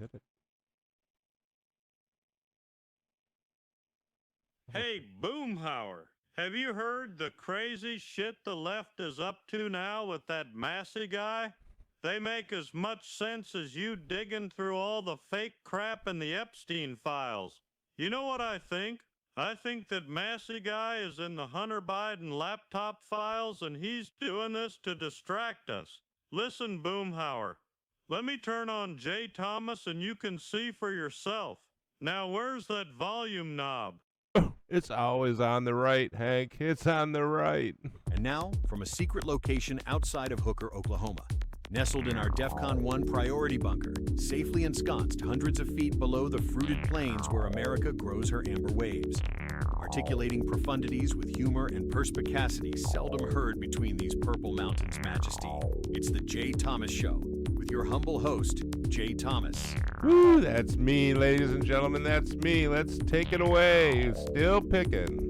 Hit it. Hey, Boomhauer, have you heard the crazy shit the left is up to now with that Massie guy? They make as much sense as you digging through all the fake crap in the Epstein files. You know what I think? I think that Massie guy is in the Hunter Biden laptop files and he's doing this to distract us. Listen, Boomhauer, let me turn on J. Thomas and you can see for yourself. Now, where's that volume knob? It's always on the right, Hank. It's on the right. And now, from a secret location outside of Hooker, Oklahoma, nestled in our DEFCON 1 priority bunker, safely ensconced hundreds of feet below the fruited plains where America grows her amber waves. Articulating profundities with humor and perspicacity seldom heard between these purple mountains' majesty. It's the Jay Thomas Show, with your humble host, Jay Thomas. Woo, that's me, ladies and gentlemen. That's me. Let's take it away. Still picking.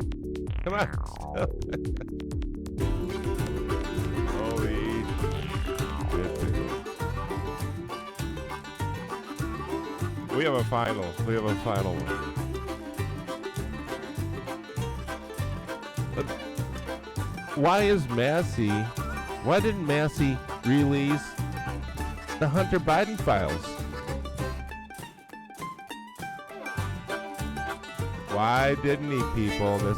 Come on. Still picking. Holy shit. We have a final. We have a final one. But why didn't Massie release the Hunter Biden files? Why didn't he, people? This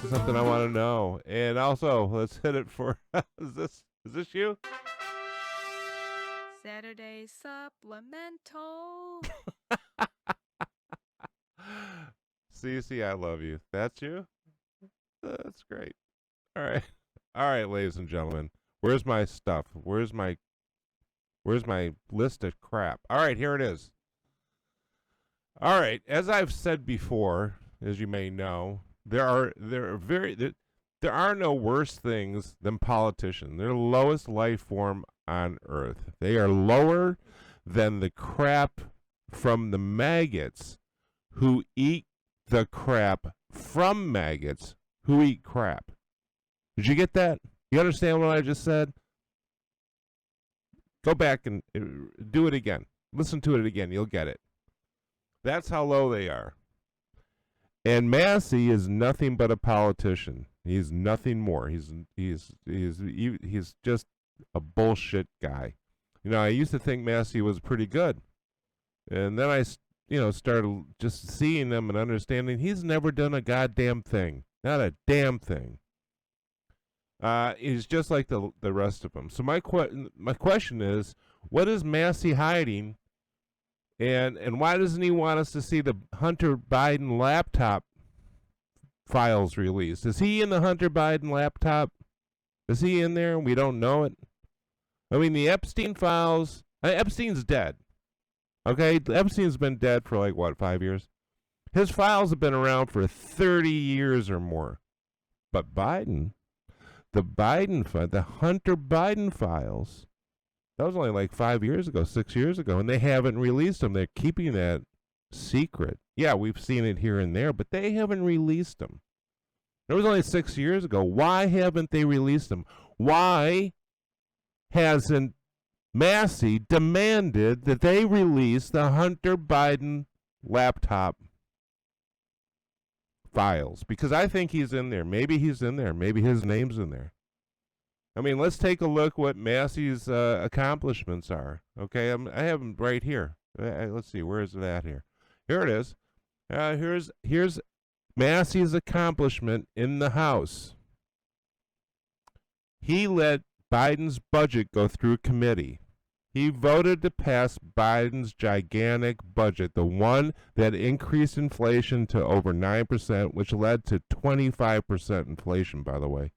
is something I want to know. And also, let's hit it for is this you? Saturday supplemental. CC, I love you. That's you? That's great. All right. All right, ladies and gentlemen. Where's my stuff? Where's my list of crap? All right, here it is. All right, as I've said before, as you may know, there are no worse things than politicians. They're the lowest life form on earth. They are lower than the crap from the maggots who eat the crap from maggots who eat crap. Did you get that? You understand what I just said? Go back and do it again. Listen to it again. You'll get it. That's how low they are. And Massie is nothing but a politician. He's nothing more. He's just a bullshit guy. You know, I used to think Massie was pretty good. And then I started just seeing him and understanding he's never done a goddamn thing. Not a damn thing. He's just like the rest of them. So my question is, what is Massie hiding? And why doesn't he want us to see the Hunter Biden laptop files released? Is he in the Hunter Biden laptop? Is he in there and we don't know it? I mean, the Epstein files, Epstein's dead. Okay? Epstein's been dead for 5 years? His files have been around for 30 years or more. But Biden, the Hunter Biden files, that was only 5 years ago, 6 years ago, and they haven't released them. They're keeping that secret. Yeah, we've seen it here and there, but they haven't released them. It was only 6 years ago. Why haven't they released them? Why hasn't Massie demanded that they release the Hunter Biden laptop files? Because I think he's in there. Maybe he's in there. Maybe his name's in there. I mean, let's take a look what Massie's accomplishments are. Okay, I have them right here. Let's see, where is it at here? Here it is. Here's Massie's accomplishment in the House. He let Biden's budget go through committee. He voted to pass Biden's gigantic budget, the one that increased inflation to over 9%, which led to 25% inflation, by the way.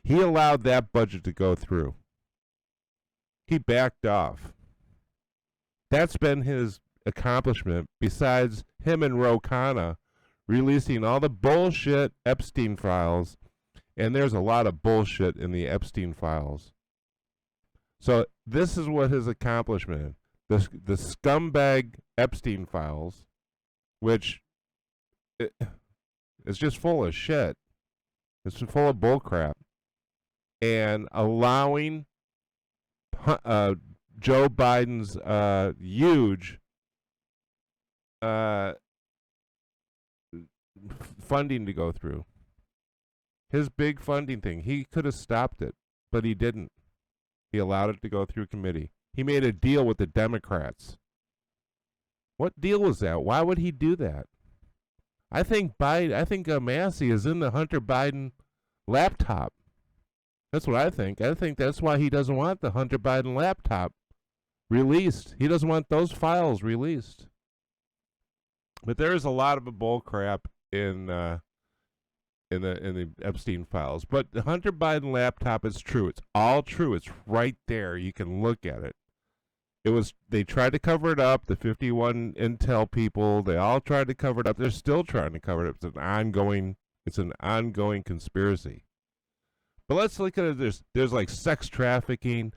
He allowed that budget to go through. He backed off. That's been his accomplishment, besides him and Ro Khanna releasing all the bullshit Epstein files, and there's a lot of bullshit in the Epstein files. So this is what his accomplishment is. The scumbag Epstein files, which is just full of shit. It's full of bullcrap. And allowing Joe Biden's huge uh, funding to go through. His big funding thing. He could have stopped it, but he didn't. He allowed it to go through committee. He made a deal with the Democrats. What deal was that? Why would he do that? I think Massie is in the Hunter Biden laptop. That's what I think. I think that's why he doesn't want the Hunter Biden laptop released. He doesn't want those files released. But there is a lot of bull crap in the Epstein files. But the Hunter Biden laptop is true. It's all true. It's right there. You can look at it. They tried to cover it up. The 51 Intel people, they all tried to cover it up. They're still trying to cover it up. It's an ongoing conspiracy. But let's look at it. There's like sex trafficking,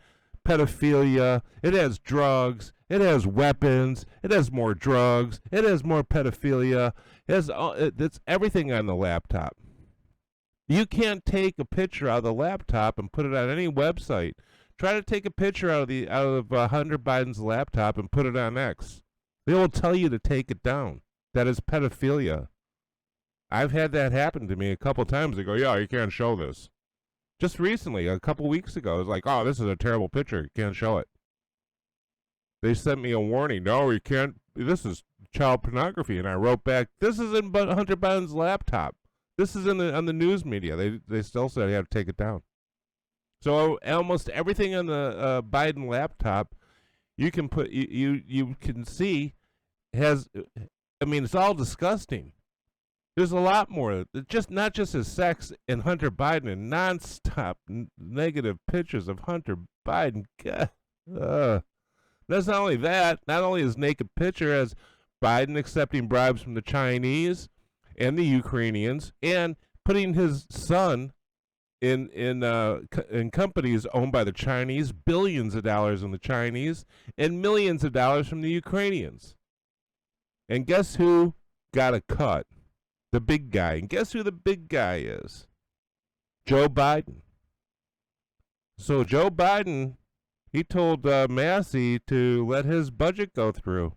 pedophilia. It has drugs. It has weapons. It has more drugs. It has more pedophilia. It's everything on the laptop. You can't take a picture out of the laptop and put it on any website. Try to take a picture out of Hunter Biden's laptop and put it on X. They will tell you to take it down. That is pedophilia. I've had that happen to me a couple times. They go, yeah, you can't show this. Just recently, a couple weeks ago, it was like, oh, this is a terrible picture. You can't show it. They sent me a warning. No, you can't. This is child pornography. And I wrote back, this is in Hunter Biden's laptop. This is on the news media. They still said I have to take it down. So almost everything on the Biden laptop, you can put you can see has. I mean, it's all disgusting. There's a lot more. Not just his sex and Hunter Biden and nonstop negative pictures of Hunter Biden. God, that's not only that. Not only his naked picture as Biden accepting bribes from the Chinese and the Ukrainians and putting his son in companies owned by the Chinese, billions of dollars in the Chinese, and millions of dollars from the Ukrainians. And guess who got a cut? The big guy. And guess who the big guy is? Joe Biden. So Joe Biden, he told Massie to let his budget go through.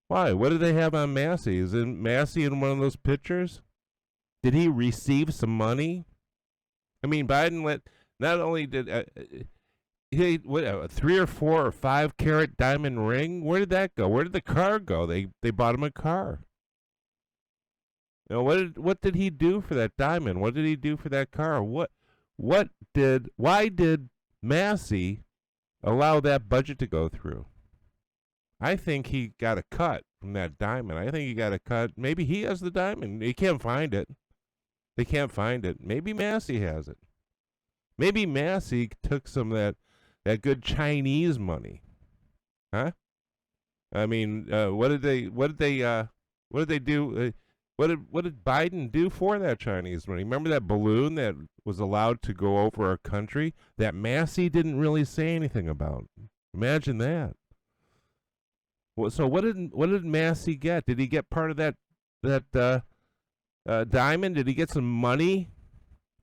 Why? What did they have on Massie? Is Massie in one of those pictures? Did he receive some money? I mean, Biden not only did he a 3 or 4 or 5 carat diamond ring. Where did that go? Where did the car go? They bought him a car. You know, what did he do for that diamond? What did he do for that car? Why did Massie allow that budget to go through? I think he got a cut from that diamond. I think he got a cut. Maybe he has the diamond. He can't find it. They can't find it. Maybe Massie has it. Maybe Massie took some of that good Chinese money. Huh? I mean, what did they do? What did Biden do for that Chinese money? Remember that balloon that was allowed to go over our country that Massie didn't really say anything about? Imagine that. So what did Massie get? Did he get part of that diamond? Did he get some money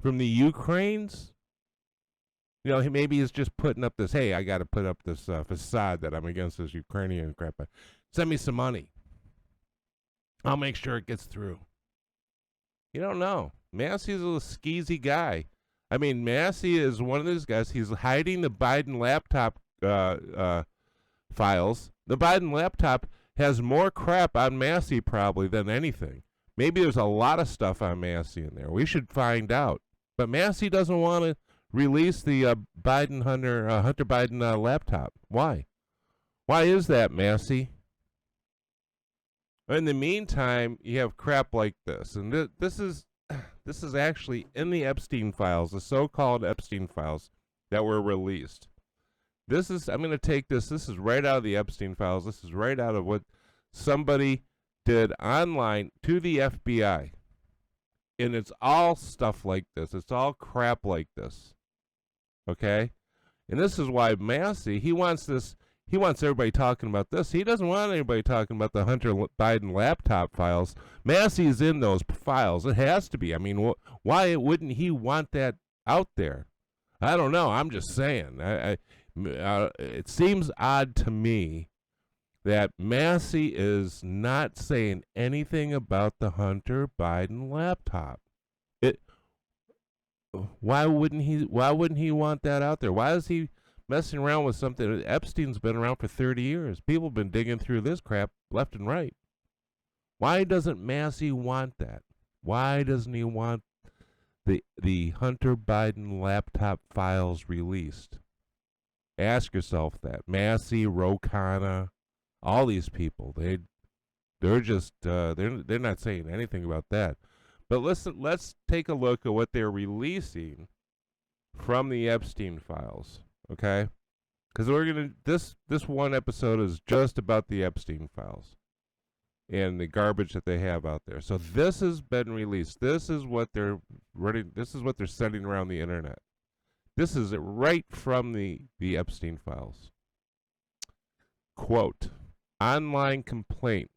from the Ukraines? You know, maybe he's just putting up this, hey, I got to put up this facade that I'm against this Ukrainian crap. Send me some money. I'll make sure it gets through. You don't know. Massie's a skeezy guy. I mean, Massie is one of those guys. He's hiding the Biden laptop files. The Biden laptop has more crap on Massie probably than anything. Maybe there's a lot of stuff on Massie in there. We should find out. But Massie doesn't want to release the Hunter Biden laptop. Why? Why is that, Massie? In the meantime, you have crap like this, and this is actually in the Epstein files, the so-called Epstein files that were released. I'm going to take this. This is right out of the Epstein files. This is right out of what somebody did online to the FBI. And it's all stuff like this. It's all crap like this. Okay? And this is why Massie, he wants everybody talking about this. He doesn't want anybody talking about the Hunter Biden laptop files. Massie's in those files. It has to be. I mean, why wouldn't he want that out there? I don't know. I'm just saying. It seems odd to me that Massie is not saying anything about the Hunter Biden laptop. It. Why wouldn't he? Why wouldn't he want that out there? Why is he messing around with something? Epstein's been around for 30 years. People have been digging through this crap left and right. Why doesn't Massie want that? Why doesn't he want the Hunter Biden laptop files released? Ask yourself that. Massie, Rokana, all these people, they're just they're not saying anything about that. But let's take a look at what they're releasing from the Epstein files, okay? Because this one episode is just about the Epstein files and the garbage that they have out there. So this has been released. This is what they're ready. This is what they're sending around the internet. This is right from the Epstein files. Quote, online complaint.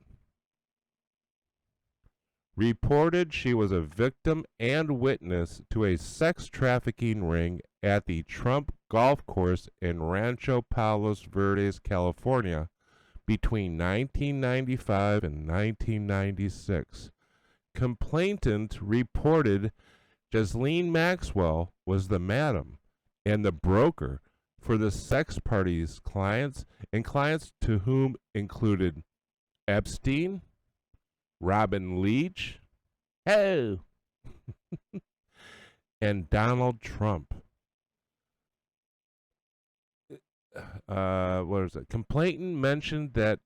Reported she was a victim and witness to a sex trafficking ring at the Trump golf course in Rancho Palos Verdes, California, between 1995 and 1996. Complainant reported Ghislaine Maxwell was the madam and the broker for the sex party's clients, and clients to whom included Epstein, Robin Leach, and Donald Trump. What is it? Complainant mentioned that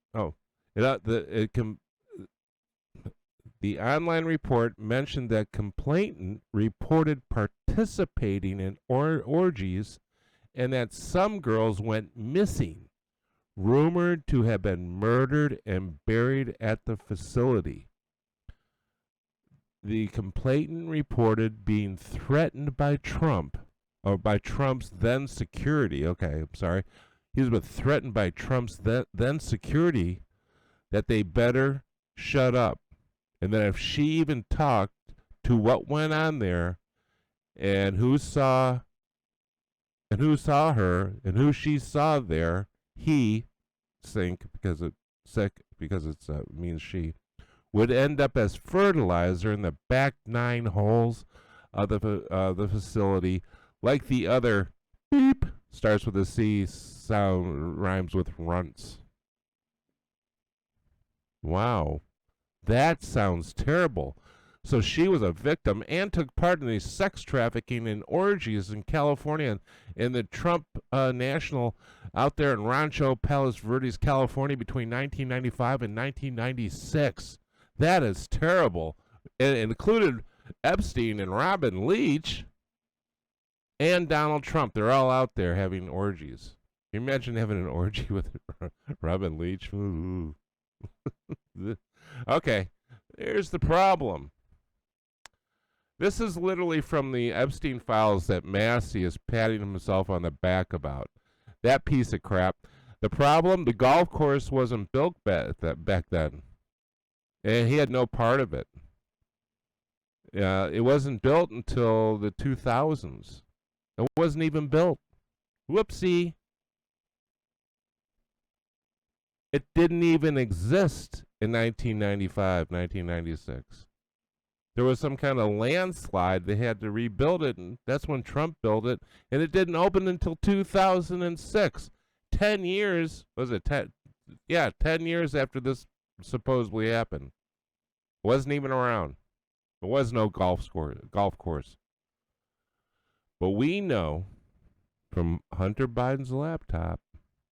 the online report mentioned that complainant reported participating in orgies and that some girls went missing, rumored to have been murdered and buried at the facility. The complainant reported being threatened by Trump, or by Trump's then security. Okay, I'm sorry. He was threatened by Trump's then security that they better shut up. And that if she even talked to what went on there and who saw her and who she saw there, he because it means she would end up as fertilizer in the back 9 holes of the facility, like the other beep starts with a C sound rhymes with runts. Wow, that sounds terrible. So she was a victim and took part in the sex trafficking and orgies in California in the Trump National out there in Rancho Palos Verdes, California between 1995 and 1996. That is terrible. It included Epstein and Robin Leach and Donald Trump. They're all out there having orgies. Can you imagine having an orgy with Robin Leach? Ooh. Okay, here's the problem. This is literally from the Epstein files that Massie is patting himself on the back about. That piece of crap. The problem, the golf course wasn't built back then. And he had no part of it. It wasn't built until the 2000s. It wasn't even built. Whoopsie. It didn't even exist in 1995, 1996. There was some kind of landslide. They had to rebuild it, and that's when Trump built it, and it didn't open until 2006. 10 years, was it 10? Yeah, 10 years after this supposedly happened. Wasn't even around. There was no golf course. But we know from Hunter Biden's laptop,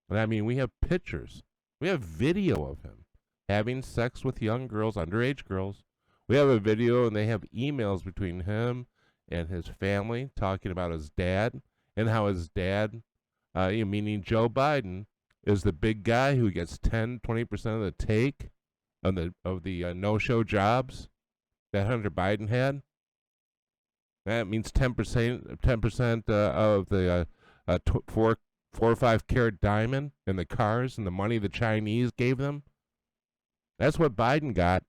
and I mean, we have pictures. We have video of him having sex with young girls, underage girls. We have a video, and they have emails between him and his family talking about his dad and how his dad, meaning Joe Biden, is the big guy who gets 20% of the take of the no-show jobs that Hunter Biden had. That means 10% of the 4 or 5 carat diamond and the cars and the money the Chinese gave them. That's what Biden got.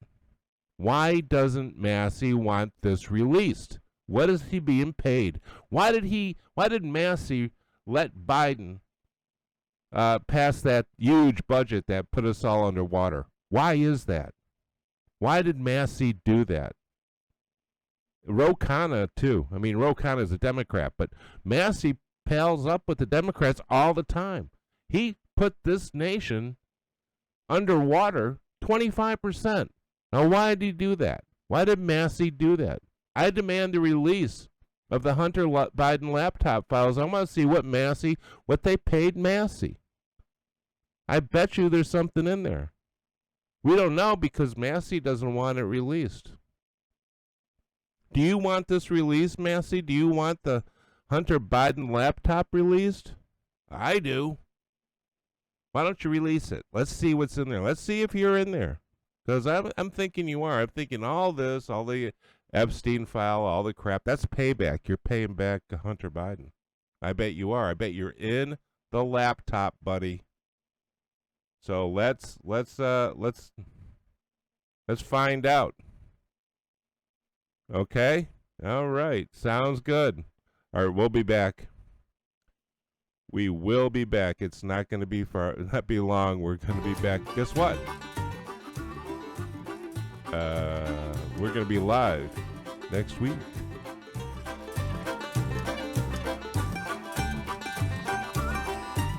Why doesn't Massie want this released? What is he being paid? Why did Massie let Biden passed that huge budget that put us all underwater. Why is that? Why did Massie do that? Ro Khanna, too. I mean, Ro Khanna is a Democrat, but Massie pals up with the Democrats all the time. He put this nation underwater 25%. Now, why did he do that? Why did Massie do that? I demand the release of the Hunter Biden laptop files. I want to see what they paid Massie. I bet you there's something in there. We don't know because Massie doesn't want it released. Do you want this released, Massie? Do you want the Hunter Biden laptop released? I do. Why don't you release it? Let's see what's in there. Let's see if you're in there. Because I'm thinking you are. I'm thinking all this, all the Epstein file, all the crap. That's payback. You're paying back Hunter Biden. I bet you are. I bet you're in the laptop, buddy. So let's find out. Okay? All right. Sounds good. All right, we'll be back. We will be back. It's not going to be not be long. We're going to be back. Guess what? We're going to be live next week.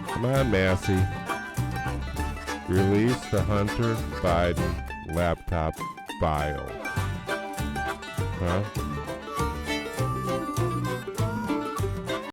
Come on, Massie. Release the Hunter Biden laptop file. Huh?